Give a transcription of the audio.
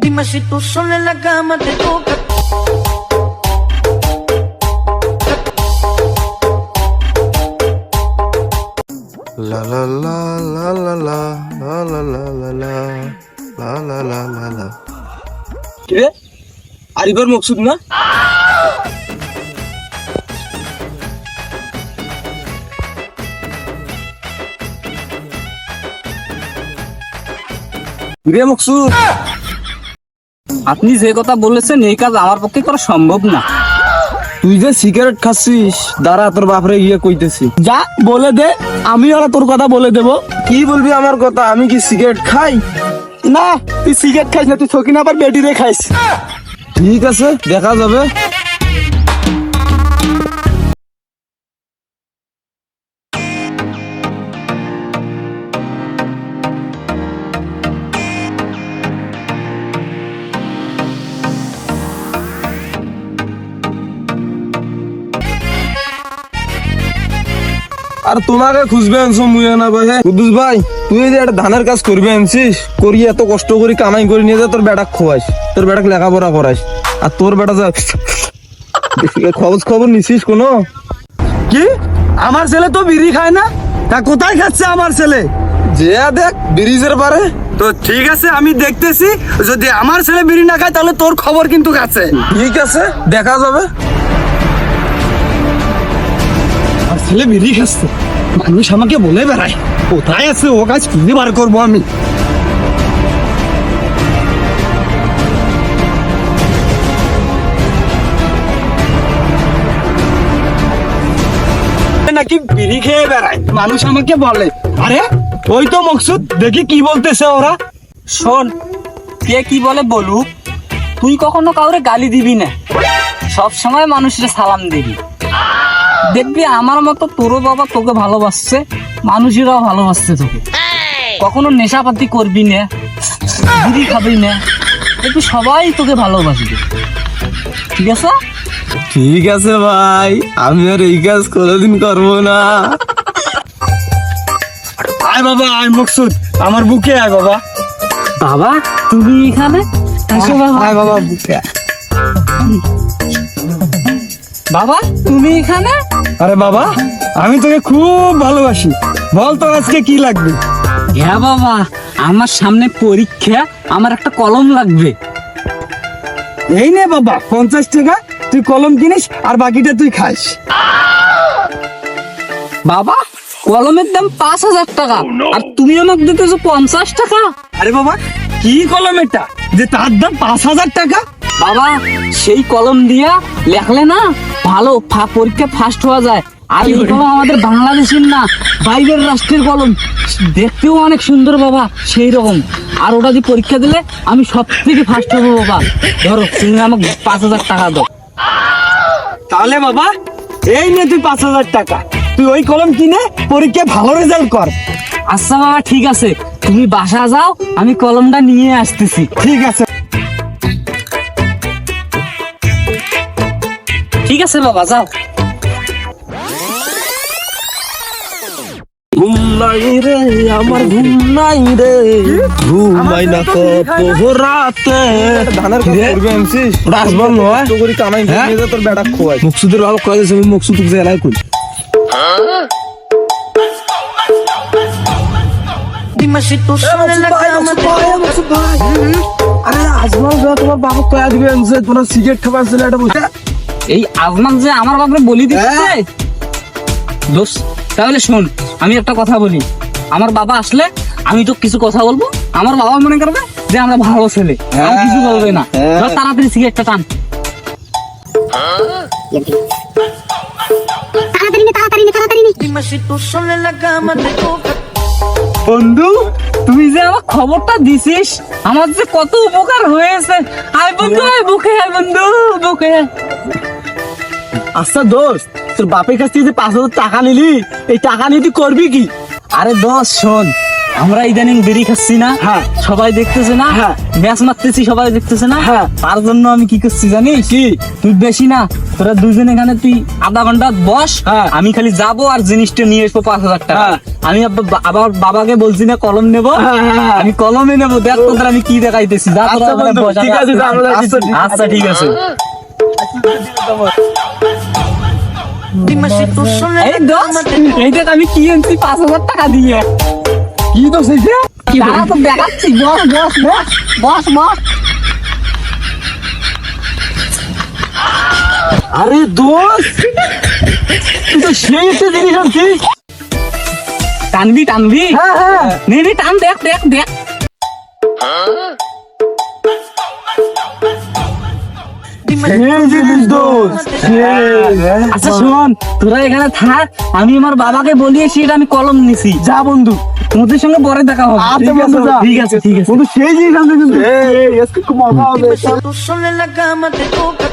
Dime si tú sola en la cama te toca. La la la la la la la la la la la la la la la la কিরে আরিফের মকসুদ না? কিরে মকসুদ, আপনি যে কথা বলেছেন এই কাজ আমার পক্ষে করা সম্ভব না। তুই যে সিগারেট খাচ্ছিস, দাঁড়া তোর বাপরে গিয়ে কইতেছি। যা বলে দে, আমি ওরা তোর কথা বলে দেব। কি বলবি আমার কথা? আমি কি সিগারেট খাই? না, তুই সিগারেট খাইস না, তুই সকিনা আবার বেটি রে খাইস। ঠিক আছে, দেখা যাবে। আর তোমাকে খুঁজবে আনছো মুয়ে না ভাই। কুদ্দুস ভাই, তুই যে একটা ধানের কাজ করবে আনছিস, করি এত কষ্ট করি কামাই করে নিয়ে যা তোর বেটাক খোয়াইস, তোর বেটাক লেখাপড়া করাইস, আর তোর বেটা যা খবর নিছিস কোনো? কি আমার ছেলে তো বিড়ি খায় না? তা কোথায় খাচ্ছে আমার ছেলে? যে দেখ ব্রিজের পারে। তো ঠিক আছে, আমি দেখতেছি, যদি আমার ছেলে বিড়ি না খায় তাহলে তোর খবর কিন্তু কাছে। ঠিক আছে, দেখা যাবে। ছেলে বিড়ি খাচ্ছে, মানুষ আমাকে বলে বেড়ায়, কোথায় আছে ও কাজ খুঁজে বার করবো আমি। নাকি বিড়ি খেয়ে বেড়ায়, মানুষ আমাকে বলে। আরে ওই তো মকসুদ, দেখি কি বলতেছে ওরা। শোন, কে কি বলে বলুক, তুই কখনো কাউরে গালি দিবি না, সব সময় মানুষের সালাম দিবি। দেখবি আমার মতো তোরও বাবা তোকে ভালোবাসছে, মানুষেরাও ভালোবাসছে তোকে। কখনো নেশাপাতি করবি না, বিড়ি খাবি না, দেখবি সবাই তোকে ভালোবাসবে। ঠিক আছে? ঠিক আছে ভাই, আমি আর এই কাজ কোনোদিন করবো না। আয় বাবা, আয় মকসুদ, আমার বুকে আয় বাবা। বাবা তুমি এখানে এসো বাবা। আয় বাবা বুকে। বাবা তুমি এখানে? আরে বাবা, আমি তোকে খুব ভালোবাসি, বল তো আজকে কি লাগবে? হ্যাঁ বাবা, আমার সামনে পরীক্ষা, আমার একটা কলম লাগবে। এই নে বাবা 50 টাকা, তুই কলম কিনিস আর বাকিটা তুই খাস। বাবা কলমের দাম 5000 টাকা, আর তুমি আমাকে দিতেছো 50 টাকা? আরে বাবা, কি কলম এটা যে তার দাম 5000 টাকা? বাবা সেই কলম দিয়া লেখলে না ভালো পরীক্ষা ফার্স্ট হওয়া যায়। আর এই কলম আমাদের বাংলাদেশের না, বাইরের রাষ্ট্রের কলম, দেখতেও অনেক সুন্দর বাবা, সেই রকম। আর ওটা দিয়ে পরীক্ষা দিলে আমি সব থেকে ফার্স্ট হবো বাবা। ধরো তুমি আমাকে 5000 টাকা দাও। তাহলে বাবা এই নে তুই 5000 টাকা, তুই ওই কলম কিনে পরীক্ষায় ভালো রেজাল্ট কর। আচ্ছা বাবা ঠিক আছে, তুমি বাসা যাও, আমি কলমটা নিয়ে আসতেছি। ঠিক আছে। ঠিক আছে বাবা, যাও। ঘুম নাই রে আমার, ঘুম নাই রে, ঘুমাই না কত রাতে। ধানের কাজ করবে আনছিস, ওটা আসবার নয় তো করি কামাই করে নিয়ে যা তোর বেটা খোয়াই। মকসুদের ভালো কয়েছে, আমি মকসুদকে জেলায় কই। Dime si tú sola en la cama te toca. আরে আজমাল যা তোমার বাবা কয়া দিবে আনছে, তোরা সিগারেট খাবার ছিল এটা বসে। এই আজমান যে আমার বাপরে বলি দিচ্ছে দোষ। তাহলে শোন, আমি একটা কথা বলি, আমার বাবা আসলে আমি তো কিছু কথা বলবো, আমার বাবা মনে করবে যে আমরা ভালো ছেলে, আর কিছু বলবে না। ধর তাড়াতাড়ি সিগারেটটা টান। Dime si tú sola en la cama te toca. বন্ধু তুই যে আমার খবরটা দিছিস, আমার যে কত উপকার হয়েছে। আয় বন্ধু, আয় বুকে আয় বন্ধু, বুকে আয়। আচ্ছা দোস্ত, তোর বাপের কাছ থেকে যে 5000 টাকা নিলি, এই টাকা নিয়ে তুই করবি কি? আরে দোষ শোন, আমরা ইদানিং বিড়ি খাচ্ছি না, হ্যাঁ। সবাই দেখতেছে না, হ্যাঁ। ম্যাচ মারতেছি সবাই দেখতেছে না, হ্যাঁ। তার জন্য আমি কি করছি জানিস? কি? তুই বেশি না, তোরা দুজন এখানে তুই আধা ঘন্টা বস, হ্যাঁ। আমি খালি যাবো আর জিনিসটা নিয়ে আসবো 5,000 টাকা। হ্যাঁ। আমি আবার বাবাকে বলছি না কলম নেবো, হ্যাঁ, হ্যাঁ। আমি কলমে নেবো। দেখ তোদের আমি কি দেখাইতেছি, যা তোরা আচ্ছা ওখানে বন্ধু, বস, আমি ঠিক আছে, আসতেছি। আমরা যাচ্ছি। আচ্ছা ঠিক আছে। Dime si tú solo en এই la দোষ, cama te এই দেখ আমি কি আনছি 5,000 টাকা দিয়ে। কি তো সেইটা? দাঁড়া তো দেখাচ্ছি, বস বস বস বস বস। আরে দোষ, তুই তো সেই একটা জিনিস আনছিস। টানবি টানবি, হ্যাঁ, হ্যাঁ। নে নে টান, দেখ দেখ দেখ। dime সেই জিনিস দোষ, সেই। আচ্ছা শোন, তোরা এখানে থাক, আমি আমার বাবাকে বলিয়ে সেটা আমি কলম নিছি। যা বন্ধু, তোদের সঙ্গে পরে দেখা হবে। আচ্ছা বন্ধু, যা। ঠিক আছে ঠিক আছে। বন্ধু সেই জিনিস আনছে কিন্তু। এই, আজকে খুব মজা হবে। dime si tú solo en la cama te toca